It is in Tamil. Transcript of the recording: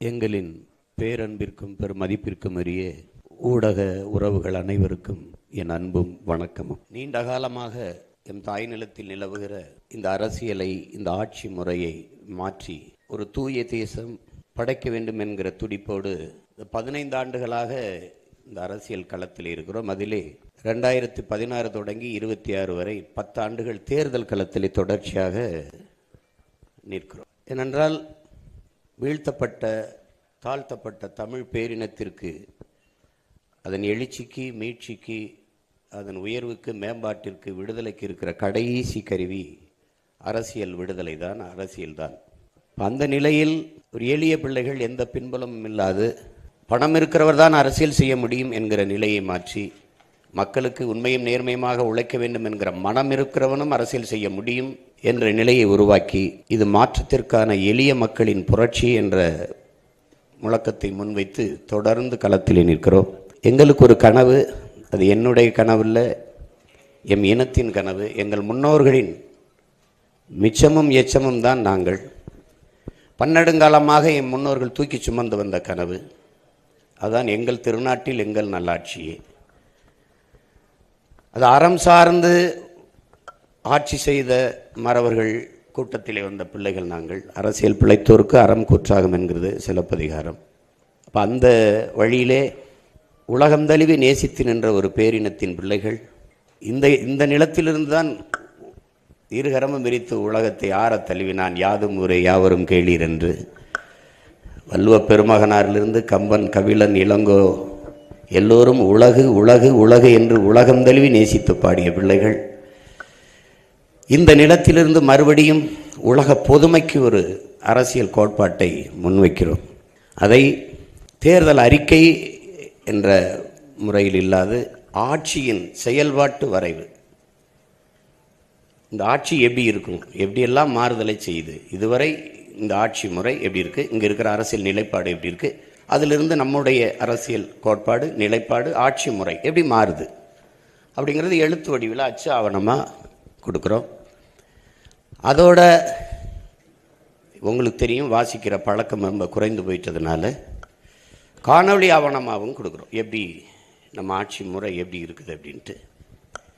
எங்களின் பேரன்பிற்கும் பெருமதிப்பிற்கும் உரிய ஊடக உறவுகள் அனைவருக்கும் என் அன்பும் வணக்கமும். நீண்ட காலமாக எம் தாய் நிலத்தில் நிலவுகிற இந்த அரசியலை, இந்த ஆட்சி முறையை மாற்றி ஒரு தூய தேசம் படைக்க வேண்டும் என்கிற துடிப்போடு 15 ஆண்டுகளாக இந்த அரசியல் களத்தில் இருக்கிறோம். அதிலே 2016 தொடங்கி 26 வரை 10 ஆண்டுகள் தேர்தல் களத்திலே தொடர்ச்சியாக நிற்கிறோம். ஏனென்றால் வீழ்த்தப்பட்ட, தாழ்த்தப்பட்ட தமிழ் பேரினத்திற்கு, அதன் எழுச்சிக்கு, மீட்சிக்கு, அதன் உயர்வுக்கு, மேம்பாட்டிற்கு, விடுதலைக்கு இருக்கிற கடைசி கருவி அரசியல் விடுதலை தான், அரசியல்தான். அந்த நிலையில் ஒரு எளிய பிள்ளைகள் எந்த பின்புலமும் இல்லாது பணம் இருக்கிறவர் தான் அரசியல் செய்ய முடியும் என்கிற நிலையை மாற்றி, மக்களுக்கு உண்மையும் நேர்மையுமாக உழைக்க வேண்டும் என்கிற மனம் இருக்கிறவனும் அரசியல் செய்ய முடியும் என்ற நிலையை உருவாக்கி, இது மாற்றத்திற்கான எளிய மக்களின் புரட்சி என்ற முழக்கத்தை முன்வைத்து தொடர்ந்து களத்தில் நிற்கிறோம். எங்களுக்கு ஒரு கனவு, அது என்னுடைய கனவில்லை, எம் இனத்தின் கனவு, எங்கள் முன்னோர்களின் மிச்சமும் எச்சமும் தான் நாங்கள். பன்னெடுங்காலமாக என் முன்னோர்கள் தூக்கி சுமந்து வந்த கனவு, அதுதான் எங்கள் திருநாட்டில் எங்கள் நல்லாட்சியே. அது அறம் சார்ந்து ஆட்சி செய்த மறவர்கள் கூட்டத்திலே வந்த பிள்ளைகள் நாங்கள். அரசியல் பிழைத்தோருக்கு அறம் கூற்றாகும் என்கிறது சிலப்பதிகாரம். அப்போ அந்த வழியிலே உலகம் தழுவி நேசித்து நின்ற ஒரு பேரினத்தின் பிள்ளைகள் இந்த நிலத்திலிருந்து தான் இருகரமும் விரித்து உலகத்தை ஆற தழுவினான். யாதும் ஊரே யாவரும் கேளீர் என்று வள்ளுவ பெருமகனாரிலிருந்து கம்பன், கபிலன், இளங்கோ எல்லோரும் உலகு உலகு உலகு என்று உலகம் தழுவி நேசித்து பாடிய பிள்ளைகள். இந்த நிலத்திலிருந்து மறுபடியும் உலக பொதுமைக்கு ஒரு அரசியல் கோட்பாட்டை முன்வைக்கிறோம். அதை தேர்தல் அறிக்கை என்ற முறையில் இல்லாது ஆட்சியின் செயல்பாட்டு வரைவு. இந்த ஆட்சி எப்படி இருக்கும், எப்படியெல்லாம் மாறுதலை செய்யுது, இதுவரை இந்த ஆட்சி முறை எப்படி இருக்குது, இங்கே இருக்கிற அரசியல் நிலைப்பாடு எப்படி இருக்குது, அதிலிருந்து நம்முடைய அரசியல் கோட்பாடு, நிலைப்பாடு, ஆட்சி முறை எப்படி மாறுது அப்படிங்கிறது எழுத்து வடிவில் அச்சு ஆவணமாக கொடுக்குறோம். அதோட உங்களுக்கு தெரியும், வாசிக்கிற பழக்கம் ரொம்ப குறைந்து போயிட்டதுனால காணொளி ஆவணமாகவும் கொடுக்குறோம். எப்படி நம்ம ஆட்சி முறை எப்படி இருக்குது அப்படின்ட்டு.